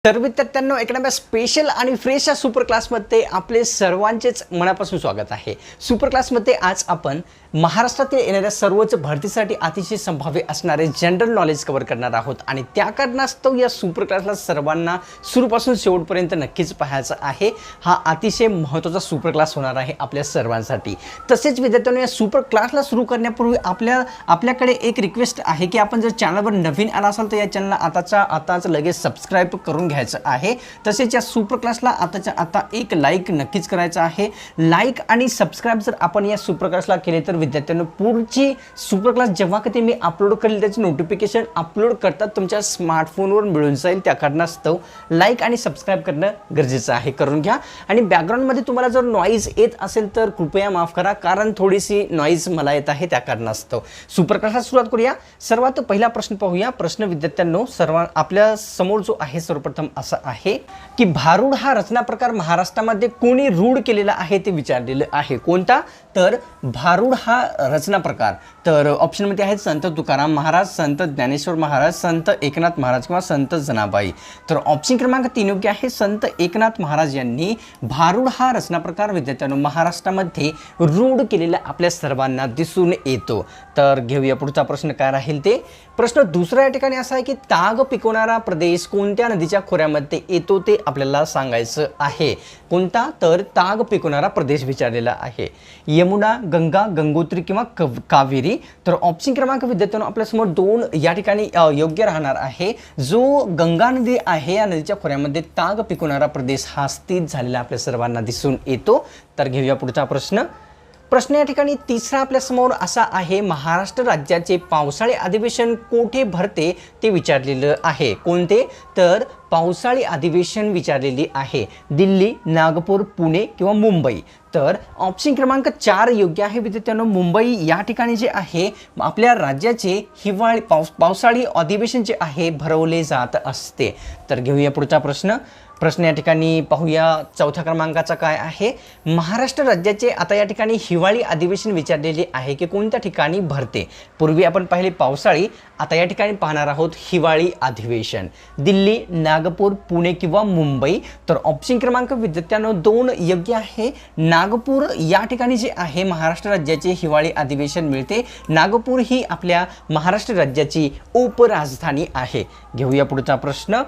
तर विद्यार्थ्यांनो एका स्पेशल आणि फ्रेश या सुपर क्लासमध्ये आपले सर्वांचेच मनापासून स्वागत आहे। सुपर क्लासमध्ये आज आपण महाराष्ट्रातील येणाऱ्या सर्वच भरतीसाठी अतिशय संभाव्य असणारे जनरल नॉलेज कव्हर करणार आहोत आणि त्या कारणास्तव या सुपर क्लासला सर्वांना सुरूपासून शेवटपर्यंत नक्कीच पाहायचं आहे। हा अतिशय महत्त्वाचा सुपर क्लास होणार आहे आपल्या सर्वांसाठी। तसेच विद्यार्थ्यांनो या सुपर क्लासला सुरू करण्यापूर्वी आपल्याकडे एक रिक्वेस्ट आहे की आपण जर चॅनलवर नवीन आला असाल तर या चॅनलला आताच लगेच सबस्क्राइब करून घ्यायचं आहे। तसेच या सुपर क्लासला आता एक लाईक नक्कीच करायचं आहे। लाईक आणि सबस्क्राइब जर आपण या सुपर क्लासला केले तर विद्यार्थ्यांनो पुढची सुपर क्लास जेव्हा कधी मी अपलोड करेल त्याचे नोटिफिकेशन अपलोड करतात तुमच्या स्मार्टफोनवर मिळून जाईल। त्या कारणास्तव लाईक आणि सबस्क्राइब करणं गरजेचं आहे, करून घ्या। आणि बॅकग्राऊंडमध्ये तुम्हाला जर नॉईज येत असेल तर कृपया माफ करा, कारण थोडीशी नॉईज मला येत आहे त्या कारणास्तव। सुपर क्लासला सुरुवात करूया। सर्वात पहिला प्रश्न पाहूया। प्रश्न विद्यार्थ्यांनो आपल्या समोर जो आहे सर्वप्रथम असा आहे की भारूड हा रचना प्रकार महाराष्ट्रामध्ये कोणी रूढ केलेला आहे ते विचारलेलं आहे। कोणता? तर भारूड हा रचना प्रकार। तर ऑप्शन मध्ये आहेत संत तुकाराम महाराज, संत ज्ञानेश्वर महाराज, संत एकनाथ महाराज किंवा संत जनाबाई। तर ऑप्शन क्रमांक 3 योग्य आहे। संत एकनाथ महाराज यांनी भारूड हा रचना प्रकार विद्यार्थ्यांनो महाराष्ट्रामध्ये रूढ केलेला आपल्या सर्वांना दिसून येतो। तर घेऊया पुढचा प्रश्न काय राहील ते। प्रश्न दुसरा या ठिकाणी असा आहे की ताग पिकवणारा प्रदेश कोणत्या नदीच्या खोऱ्यामध्ये येतो ते आपल्याला सांगायचं आहे। कोणता? तर ताग पिकवणारा प्रदेश विचारलेला आहे। यमुना, गंगा, गंगोत्री किंवा कावेरी। तर ऑप्शन क्रमांक विद्यार्थ्यांनो आपल्यासमोर 2 या ठिकाणी योग्य राहणार आहे। जो गंगा नदी आहे या नदीच्या खोऱ्यामध्ये ताग पिकवणारा प्रदेश हा स्थित झालेला आपल्या सर्वांना दिसून येतो। तर घेऊया पुढचा प्रश्न। प्रश्न या ठिकाणी तिसरा आपल्या समोर असा आहे, महाराष्ट्र राज्याचे पावसाळी अधिवेशन कोठे भरते ते विचारलेलं आहे। कोणते? तर पावसाळी अधिवेशन विचारलेली आहे। दिल्ली, नागपूर, पुणे किंवा मुंबई। तर ऑप्शन क्रमांक 4 योग्य आहे विद्यार्थ्यांनो। मुंबई या ठिकाणी जे आहे आपल्या राज्याचे पावसाळी अधिवेशन जे आहे भरवले जात असते। तर घेऊया पुढचा प्रश्न। प्रश्न या ठिकाणी पाहूया चौथ्या क्रमांकाचा काय आहे। महाराष्ट्र राज्याचे आता या ठिकाणी हिवाळी अधिवेशन विचारलेले आहे की कोणत्या ठिकाणी भरते। पूर्वी आपण पाहिले पावसाळी, आता या ठिकाणी पाहणार आहोत हिवाळी अधिवेशन। दिल्ली, नागपूर, पुणे किंवा मुंबई। तर ऑप्शन क्रमांक विद्यार्थ्यांनो 2 योग्य आहे। नागपूर या ठिकाणी जे आहे महाराष्ट्र राज्याचे हिवाळी अधिवेशन मिळते। नागपूर ही आपल्या महाराष्ट्र राज्याची उपराजधानी आहे। घेऊया पुढचा प्रश्न।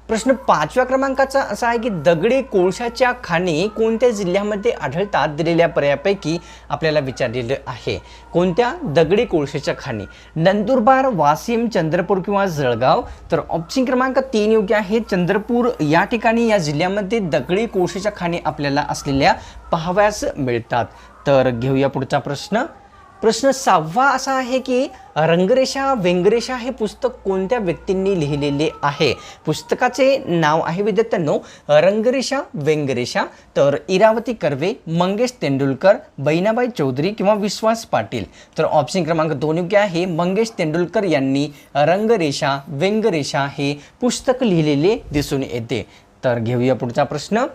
प्रश्न 5व्या क्रमांकाचा असा आहे की दगडी कोळशाच्या खाणी कोणत्या जिल्ह्यामध्ये आढळतात दिलेल्या पर्यायापैकी आपल्याला विचारलेलं आहे। कोणत्या? दगडी कोळशाच्या खाणी। नंदुरबार, वाशिम, चंद्रपूर किंवा जळगाव। तर ऑप्शन क्रमांक 3 योग्य आहे। चंद्रपूर या ठिकाणी या जिल्ह्यामध्ये दगडी कोळशाच्या खाणी आपल्याला असलेल्या पाहाव्यास मिळतात। तर घेऊया पुढचा प्रश्न। प्रश्न 6वा असा आहे की रंगरेषा व्यंगरेषा हे पुस्तक कोणत्या व्यक्तींनी लिहिलेले आहे। पुस्तकाचे नाव आहे विद्यार्थ्यांनो रंगरेषा व्यंगरेषा। तर इरावती कर्वे, मंगेश तेंडुलकर, बहिणाबाई चौधरी किंवा विश्वास पाटील। तर ऑप्शन क्रमांक 2 योग्य आहे। मंगेश तेंडुलकर यांनी रंगरेषा व्यंगरेषा हे पुस्तक लिहिलेले दिसून येते। तर घेऊया पुढचा प्रश्न।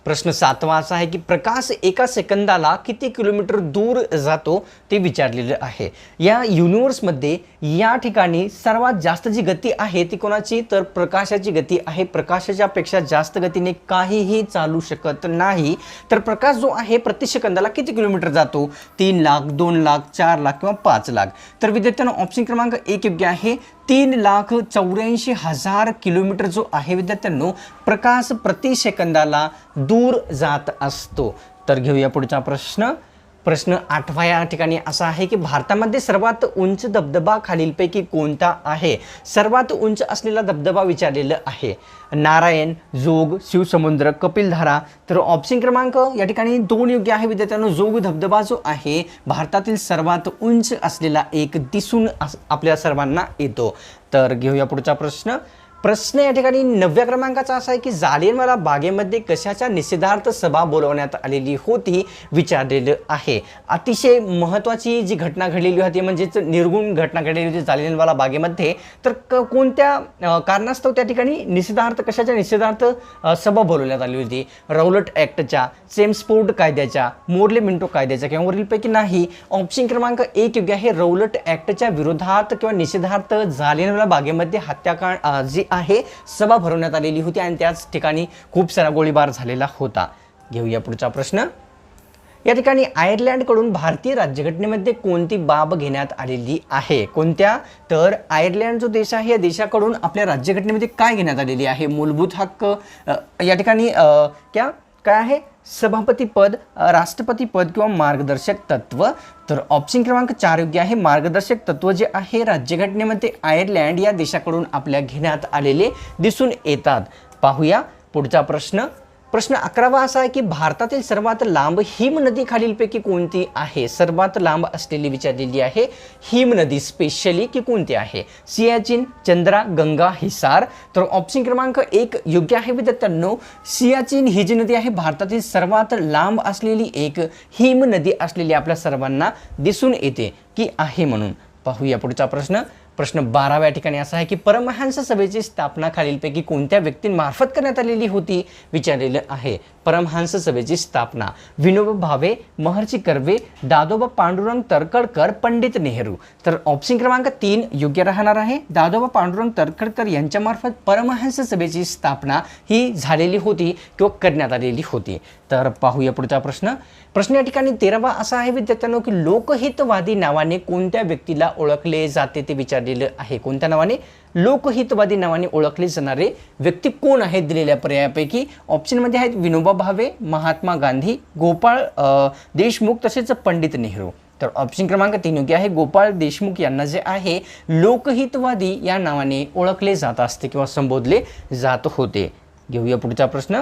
प्रश्न 7वा असा आहे की प्रकाश एका सेकंदाला किती किलोमीटर दूर जातो ते विचारलेलं आहे। या युनिवर्समध्ये या ठिकाणी सर्वात जास्त जी गती आहे ती कोणाची? तर प्रकाशाची गती आहे। प्रकाशाच्या पेक्षा जास्त गतीने काहीही चालू शकत नाही। तर प्रकाश जो आहे प्रति सेकंदाला किती किलोमीटर जातो? 3 लाख, 2 लाख, 4 लाख किंवा 5 लाख। तर विद्यार्थ्यांनो ऑप्शन क्रमांक 1 योग्य आहे। 3,84,000 किलोमीटर जो आहे विद्यार्थ्यांनो प्रकाश प्रति सेकंदाला दूर जात असतो। तर घेऊया पुढचा प्रश्न। प्रश्न 8वा या ठिकाणी असा आहे की भारतामध्ये सर्वात उंच धबधबा खालीलपैकी कोणता आहे। सर्वात उंच असलेला धबधबा विचारलेलं आहे। नारायण, जोग, शिवसमुद्र, कपिलधारा। तर ऑप्शन क्रमांक या ठिकाणी 2 योग्य आहे विद्यार्थ्यांनो। जोग धबधबा जो आहे भारतातील सर्वात उंच असलेला एक दिसून आपल्या सर्वांना येतो। तर घेऊया पुढचा प्रश्न। प्रश्न या ठिकाणी 9व्या क्रमांकाचा असा आहे की जालियनवाला बागेमध्ये कशाच्या निषेधार्थ सभा बोलवण्यात आलेली होती विचारलेलं आहे। अतिशय महत्त्वाची जी घटना घडलेली होती म्हणजेच निर्गुण घटना घडलेली होती जालियनवाला बागेमध्ये। तर कोणत्या कारणास्तव त्या ठिकाणी निषेधार्थ कशाच्या निषेधार्थ सभा बोलवण्यात आली होती? रौलट ॲक्टच्या, चेम्सफोर्ड कायद्याच्या, मोर्ले मिंटो कायद्याच्या किंवा वरीलपैकी नाही। ऑप्शन क्रमांक 1 योग्य आहे। रौलट ॲक्टच्या विरोधात किंवा निषेधार्थ जालियनवाला बागेमध्ये हत्याकांड जी आहे सभा भरवण्यात आलेली होती आणि त्याच ठिकाणी खूप सारा गोळीबार झालेला होता. घेऊया पुढचा प्रश्न. या ठिकाणी आयर्लंडकडून भारतीय राज्यघटनेमध्ये कोणती बाब घेण्यात आलेली आहे? कोणत्या? तर आयर्लंड जो देश आहे या देशाकडून आपल्या राज्यघटनेमध्ये काय घेण्यात आलेली आहे? मूलभूत हक्क, या ठिकाणी काय आहे? सभापती पद, राष्ट्रपती पद किंवा मार्गदर्शक तत्व. तर ऑप्शन क्रमांक 4 योग्य आहे. मार्गदर्शक तत्व जे आहे राज्यघटनेमध्ये आयर्लंड या देशाकडून आपल्या घेण्यात आलेले दिसून येतात. पाहूया पुढचा प्रश्न. प्रश्न 11वा असा आहे की भारतातील सर्वात लांब हिमनदी खालीलपैकी कोणती आहे? सर्वात लांब असलेली विचारलेली आहे हिमनदी स्पेशली की कोणती आहे? सियाचीन, चंद्रा, गंगा, हिसार. तर ऑप्शन क्रमांक 1 योग्य आहे विद्यार्थ्यांनो. सियाचीन ही जी नदी आहे भारतातील सर्वात लांब असलेली एक हिमनदी असलेली आपल्या सर्वांना दिसून येते की आहे म्हणून. पाहूया पुढचा प्रश्न. प्रश्न 12व्या ठिकाणी असा आहे की परमहंस सभेची स्थापना खालीलपैकी कोणत्या व्यक्तींमार्फत करण्यात आलेली होती? विचारलेलं आहे. परमहंस सभेची स्थापना विनोबा भावे, महर्षी कर्वे, दादोबा पांडुरंग तरखडकर, पंडित नेहरू. तर ऑप्शन क्रमांक 3 योग्य राहणार आहे. दादोबा पांडुरंग तरखडकर यांच्यामार्फत परमहंस सभेची स्थापना ही झालेली होती किंवा करण्यात आलेली होती. तर पाहूया पुढचा प्रश्न. प्रश्न या ठिकाणी 13वा असा आहे विद्यार्थ्यांनो की लोकहितवादी नावाने कोणत्या व्यक्तीला ओळखले जाते ते विचारलेलं आहे. कोणत्या नावाने? लोकहितवादी नावाने ओळखले जाणारे व्यक्ती कोण आहेत? दिलेल्या पर्यायापैकी ऑप्शनमध्ये आहेत विनोबा भावे, महात्मा गांधी, गोपाळ देशमुख तसेच पंडित नेहरू. तर ऑप्शन क्रमांक 3 योग्य आहे. गोपाळ देशमुख यांना जे आहे लोकहितवादी या नावाने ओळखले जात असते किंवा संबोधले जात होते. घेऊया पुढचा प्रश्न.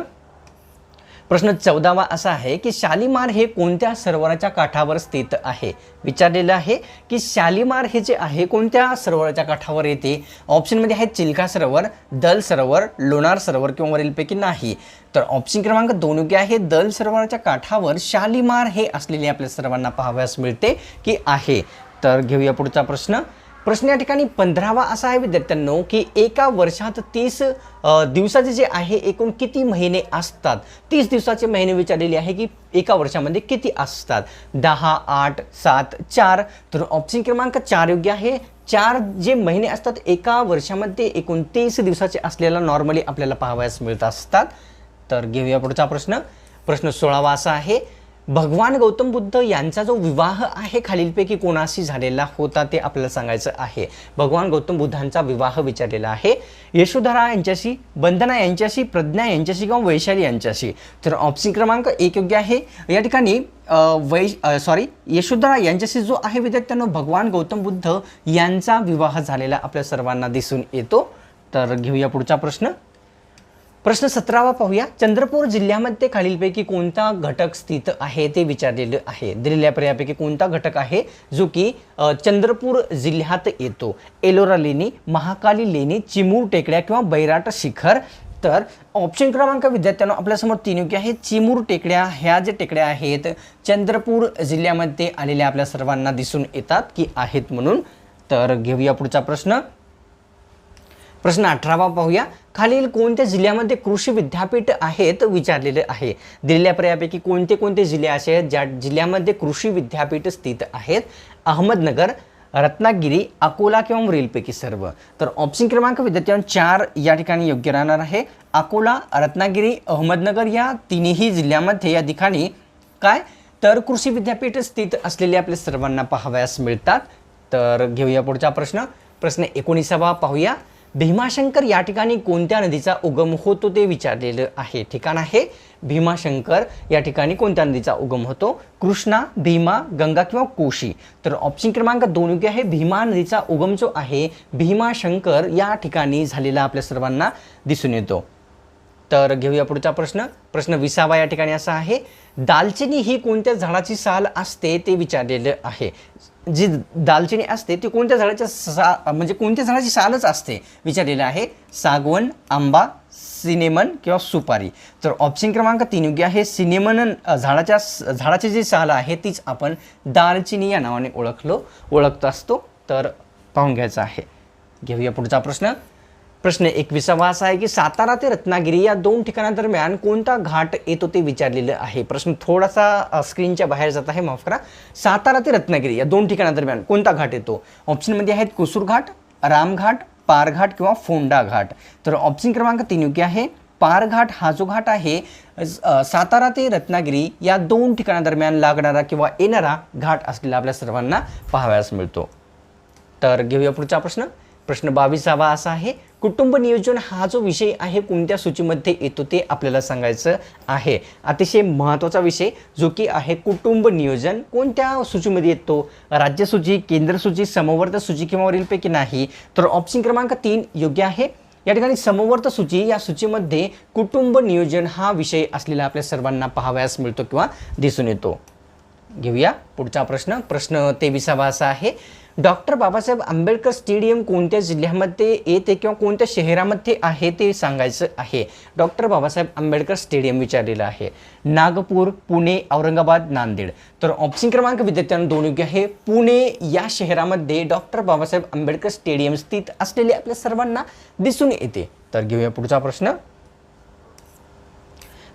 प्रश्न 14वा असा आहे की शालीमार हे कोणत्या सरोवराच्या काठावर स्थित आहे? विचारलेलं आहे की शालीमार हे जे आहे कोणत्या सरोवराच्या काठावर येते? ऑप्शनमध्ये आहेत चिल्का सरोवर, दल सरोवर, लोणार सरोवर किंवा वरीलपैकी नाही. तर ऑप्शन क्रमांक 2 योग्य आहे. दल सरोवराच्या काठावर शालीमार हे असलेले आपल्या सर्वांना पाहावयास मिळते की आहे. तर घेऊया पुढचा प्रश्न. प्रश्न या ठिकाणी 15वा असा आहे विद्यार्थ्यांनो की एका वर्षात 30 दिवसाचे जे आहे एकूण किती महिने असतात? 30 दिवसाचे महिने विचारलेले आहे की एका वर्षामध्ये किती असतात? 10, 8, 7, 4. तर ऑप्शन क्रमांक 4 योग्य आहे. 4 जे महिने असतात एका वर्षामध्ये एकूण 30 दिवसाचे असलेला नॉर्मली आपल्याला पाहावयास मिळत असतात. तर घेऊया पुढचा प्रश्न. प्रश्न 16वा असा आहे. भगवान गौतम बुद्ध यांचा जो विवाह आहे खालीलपैकी कोणाशी झालेला होता ते आपल्याला सांगायचं आहे. भगवान गौतम बुद्धांचा विवाह विचारलेला आहे. यशोधरा यांच्याशी, वंदना यांच्याशी, प्रज्ञा यांच्याशी किंवा वैशाली यांच्याशी. तर ऑप्शन क्रमांक 1 योग्य आहे. या ठिकाणी यशोधरा यांच्याशी जो आहे विद्यार्थ्यांनो भगवान गौतम बुद्ध यांचा विवाह झालेला आपल्या सर्वांना दिसून येतो. तर घेऊया पुढचा प्रश्न. प्रश्न 17वा पाहूया. चंद्रपूर जिल्ह्यामध्ये खालीलपैकी कोणता घटक स्थित आहे ते विचारलेलं आहे. दिलेल्या पर्यायापैकी कोणता घटक आहे जो की चंद्रपूर जिल्ह्यात येतो? एलोरा लेणी, महाकाली लेणी, चिमूर टेकड्या किंवा बैराट शिखर. तर ऑप्शन क्रमांक विद्यार्थ्यांनो आपल्यासमोर 3 योग्य आहे. चिमूर टेकड्या ह्या जे टेकड्या आहेत चंद्रपूर जिल्ह्यामध्ये आलेल्या आपल्या सर्वांना दिसून येतात की आहेत म्हणून. तर घेऊया पुढचा प्रश्न. प्रश्न 18वा पाहूया. खालील कोणत्या जिल्ह्यामध्ये कृषी विद्यापीठ आहेत विचारलेले आहे. दिलेल्या पर्यायापैकी कोणते कोणते जिल्हे असे आहेत ज्या जिल्ह्यामध्ये कृषी विद्यापीठ स्थित आहेत? अहमदनगर, रत्नागिरी, अकोला किंवा वरीलपैकी सर्व. तर ऑप्शन क्रमांक विद्यार्थ्यांनो 4 या ठिकाणी योग्य राहणार आहे. अकोला, रत्नागिरी, अहमदनगर या तिन्ही जिल्ह्यामध्ये या ठिकाणी काय तर कृषी विद्यापीठ स्थित असलेले आपल्या सर्वांना पाहावयास मिळतात. तर घेऊया पुढचा प्रश्न. प्रश्न 19वा पाहूया. भीमाशंकर या ठिकाणी कोणत्या नदीचा उगम होतो ते विचारलेलं आहे. ठिकाण आहे भीमाशंकर या ठिकाणी कोणत्या नदीचा उगम होतो? कृष्णा, भीमा, गंगा किंवा कोशी. तर ऑप्शन क्रमांक 2 योग्य आहे. भीमा नदीचा उगम जो आहे भीमाशंकर या ठिकाणी झालेला आपल्या सर्वांना दिसून येतो. तर घेऊया पुढचा प्रश्न. प्रश्न 20वा या ठिकाणी असा आहे. दालचिनी ही कोणत्या झाडाची साल असते ते विचारलेलं आहे. जी दालचिनी असते ती कोणत्या झाडाच्या म्हणजे कोणत्या झाडाची सालच असते विचारलेलं आहे. सागवन, आंबा, सिनेमन किंवा सुपारी. तर ऑप्शन क्रमांक 3 योग्य आहे. सिनेमन झाडाची जी साल आहे तीच आपण दालचिनी या नावाने ओळखत असतो. तर पाहून घ्यायचं आहे. घेऊया पुढचा प्रश्न. प्रश्न 21वा असा आहे की सातारा ते रत्नागिरी या 2 ठिकाणांदरम्यान कोणता घाट येतो ते विचारलेलं आहे. प्रश्न थोडासा स्क्रीनच्या बाहेर जात आहे, माफ करा. सातारा ते रत्नागिरी या 2 ठिकाणांदरम्यान कोणता घाट येतो? ऑप्शनमध्ये आहेत कुसूर घाट, रामघाट, पारघाट किंवा फोंडा घाट. तर ऑप्शन क्रमांक 3 योग्य आहे. पारघाट हा जो घाट आहे सातारा ते रत्नागिरी या 2 ठिकाणादरम्यान लागणारा किंवा येणारा घाट असलेला आपल्या सर्वांना पाहावयास मिळतो. तर घेऊया पुढचा प्रश्न. प्रश्न 22वा असा आहे, कुटुंब नियोजन हा जो विषय आहे कोणत्या सूचीमध्ये येतो ते आपल्याला सांगायचं आहे. अतिशय महत्त्वाचा विषय जो की आहे कुटुंब नियोजन कोणत्या सूचीमध्ये येतो? राज्य सूची, केंद्र सूची, समवर्त सूची किंवा वरीलपैकी नाही. तर ऑप्शन क्रमांक 3 योग्य आहे. या ठिकाणी समवर्त सूची या सूचीमध्ये कुटुंब नियोजन हा विषय असलेला आपल्या सर्वांना पाहावयास मिळतो किंवा दिसून येतो. घेऊया पुढचा प्रश्न. प्रश्न 23वा असा आहे, डॉक्टर बाबासाहेब आंबेडकर स्टेडियम कोणत्या जिल्ह्यामध्ये येते किंवा कोणत्या शहरामध्ये आहे ते सांगायचं आहे. डॉक्टर बाबासाहेब आंबेडकर स्टेडियम विचारलेलं आहे. नागपूर, पुणे, औरंगाबाद, नांदेड. तर ऑप्शन क्रमांक विद्यार्थ्यांना 2 योग्य आहे. पुणे या शहरामध्ये डॉक्टर बाबासाहेब आंबेडकर स्टेडियम स्थित असलेले आपल्या सर्वांना दिसून येते. तर घेऊया पुढचा प्रश्न.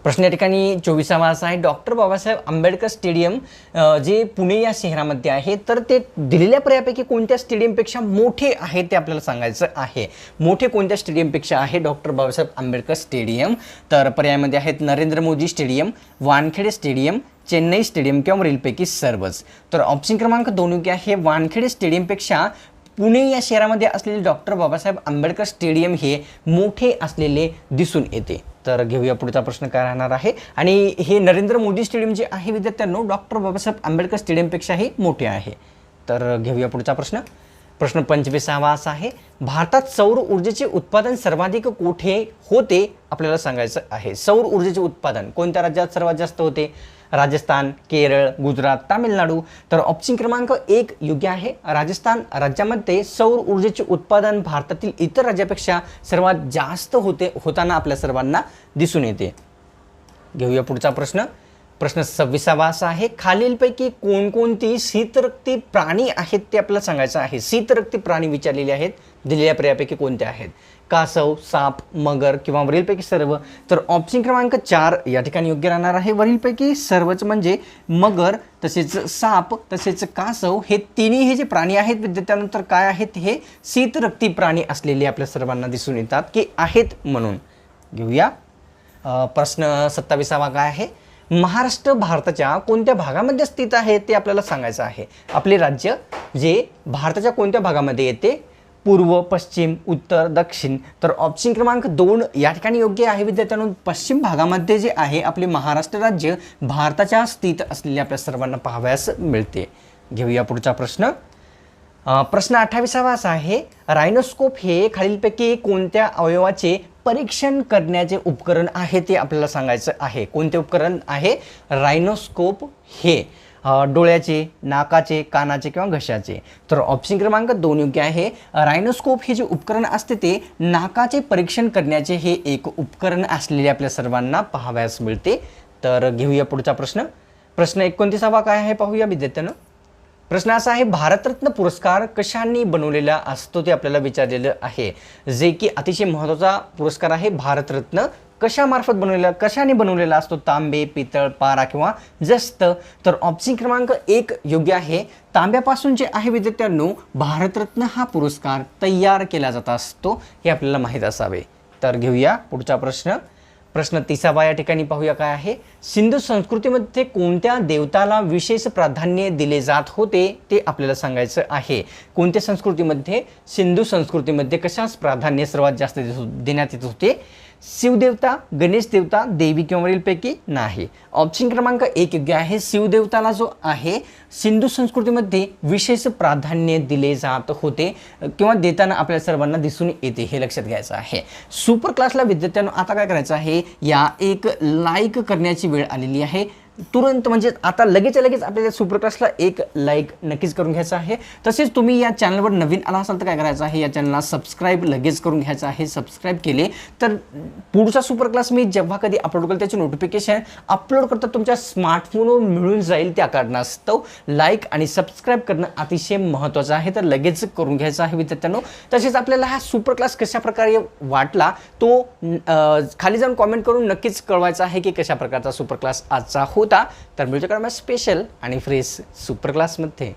प्रश्न या ठिकाणी 24वा असा आहे, डॉक्टर बाबासाहेब आंबेडकर स्टेडियम जे पुणे या शहरामध्ये आहे तर ते दिलेल्या पर्यायापैकी कोणत्या स्टेडियमपेक्षा मोठे आहे ते आपल्याला सांगायचं आहे. मोठे कोणत्या स्टेडियमपेक्षा आहे डॉक्टर बाबासाहेब आंबेडकर स्टेडियम? तर पर्यायामध्ये आहेत Narendra Modi stadium, Wankhede stadium, Chennai stadium किंवा वरीलपैकी सर्वच. तर ऑप्शन क्रमांक 2 योग्य आहे. वानखेडे स्टेडियमपेक्षा पुणे या शहरामध्ये असलेले डॉक्टर बाबासाहेब आंबेडकर स्टेडियम हे मोठे असलेले दिसून येते. तर घेऊया पुढचा प्रश्न काय राहणार आहे. आणि हे नरेंद्र मोदी स्टेडियम जे आहे विद्यार्थ्यांनो डॉक्टर बाबासाहेब आंबेडकर स्टेडियमपेक्षाही मोठे आहे. तर घेऊया पुढचा प्रश्न. प्रश्न 25वा असा आहे, भारतात सौर ऊर्जेचे उत्पादन सर्वाधिक कुठे होते आपल्याला सांगायचं आहे. सौर ऊर्जेचे उत्पादन कोणत्या राज्यात सर्वात जास्त होते? राजस्थान, केरळ, गुजरात, तामिळनाडू. तर ऑप्शन क्रमांक 1 योग्य आहे. राजस्थान राज्यामध्ये सौर ऊर्जेचे उत्पादन भारतातील इतर राज्यापेक्षा सर्वात जास्त होताना आपल्या सर्वांना दिसून येते. घेऊया पुढचा प्रश्न. प्रश्न 26वा असा आहे, खालीलपैकी कोणकोणती शीतरक्ती प्राणी आहेत ते आपल्याला सांगायचं आहे. शीतरक्ती प्राणी विचारलेले आहेत. दिलेल्या पर्यायापैकी कोणते आहेत? कासव, साप, मगर किंवा वरीलपैकी सर्व. तर ऑप्शन क्रमांक 4 या ठिकाणी योग्य राहणार आहे. वरीलपैकी सर्वच म्हणजे मगर, तसेच साप, तसेच कासव हे तिन्ही हे जे प्राणी आहेत विद्यार्थ्यांनंतर काय आहेत? हे शीतरक्ती प्राणी असलेले आपल्या सर्वांना दिसून येतात की आहेत म्हणून. घेऊया प्रश्न 27वा काय आहे, महाराष्ट्र भारताच्या कोणत्या भागामध्ये स्थित आहे ते आपल्याला सांगायचं आहे. आपले राज्य जे भारताच्या कोणत्या भागामध्ये येते? पूर्व, पश्चिम, उत्तर, दक्षिण. तर ऑप्शन क्रमांक 2 या ठिकाणी योग्य आहे विद्यार्थ्यांनो. पश्चिम भागामध्ये जे आहे आपले महाराष्ट्र राज्य भारताच्या स्थित असलेले आपल्या सर्वांना पाहावयास मिळते. घेऊया पुढचा प्रश्न. प्रश्न 28वा असा आहे, रायनोस्कोप हे खालीलपैकी कोणत्या अवयवाचे परीक्षण करण्याचे उपकरण आहे ते आपल्याला सांगायचं आहे. कोणते उपकरण आहे? रायनोस्कोप हे डोळ्याचे, नाकाचे, कानाचे किंवा घशाचे. तर ऑप्शन क्रमांक 2 योग्य आहे. रायनोस्कोप हे जे उपकरण असते ते नाकाचे परीक्षण करण्याचे हे एक उपकरण असलेले आपल्या सर्वांना पाहावयास मिळते. तर घेऊया पुढचा प्रश्न. प्रश्न 29वा काय आहे पाहूया विद्यार्थ्यांनो. प्रश्न असा आहे, भारतरत्न पुरस्कार कशाने बनवलेला असतो ते आपल्याला विचारलेलं आहे. जे की अतिशय महत्त्वाचा पुरस्कार आहे. भारतरत्न कशाने बनवलेला असतो? तांबे, पितळ, पारा किंवा जस्त. तर ऑप्शन क्रमांक 1 योग्य आहे. तांब्यापासून जे आहे विद्यार्थ्यांनो भारतरत्न हा पुरस्कार तयार केला जात असतो हे आपल्याला माहीत असावे. तर घेऊया पुढचा प्रश्न. प्रश्न 30वा या ठिकाणी पाहूया काय आहे. सिंधू संस्कृतीमध्ये कोणत्या देवताला विशेष प्राधान्य दिले जात होते ते आपल्याला सांगायचं आहे. कोणत्या संस्कृतीमध्ये? सिंधू संस्कृतीमध्ये कशास प्राधान्य सर्वात जास्त देण्यात येत होते? शिवदेवता, गणेश देवता, देवी किंवा वरीलपैकी नाही. ऑप्शन क्रमांक 1 योग्य आहे. शिवदेवताला जो आहे सिंधू संस्कृतीमध्ये विशेष प्राधान्य दिले जात होते किंवा देताना आपल्या सर्वांना दिसून येते हे लक्षात घ्यायचं आहे. सुपर क्लासला विद्यार्थ्यांनो आता काय करायचं आहे, या एक लाईक करण्याची वेळ आलेली आहे. तुरंत म्हणजे आता लगेच आपल्याला सुपर क्लासला एक लाईक नक्कीच करून घ्यायचं आहे. तसेच तुम्ही या चॅनलवर नवीन आला असाल तर काय करायचं आहे, या चॅनलला सबस्क्राईब लगेच करून घ्यायचं आहे. सबस्क्राईब केले तर पुढचा सुपर क्लास मी जेव्हा कधी अपलोड करेल त्याची नोटिफिकेशन अपलोड करता तुमच्या स्मार्टफोनवर मिळून जाईल. त्या कारणास्तव लाईक आणि सबस्क्राईब करणं अतिशय महत्त्वाचं आहे. तर लगेच करून घ्यायचं आहे विद्यार्थ्यांनो. तसेच आपल्याला हा सुपर क्लास कशा प्रकारे वाटला तो खाली जाऊन कॉमेंट करून नक्कीच कळवायचा आहे की कशा प्रकारचा सुपर क्लास आजचा होता. तर मिळतो का स्पेशल आणि फ्रेश सुपर क्लासमध्ये.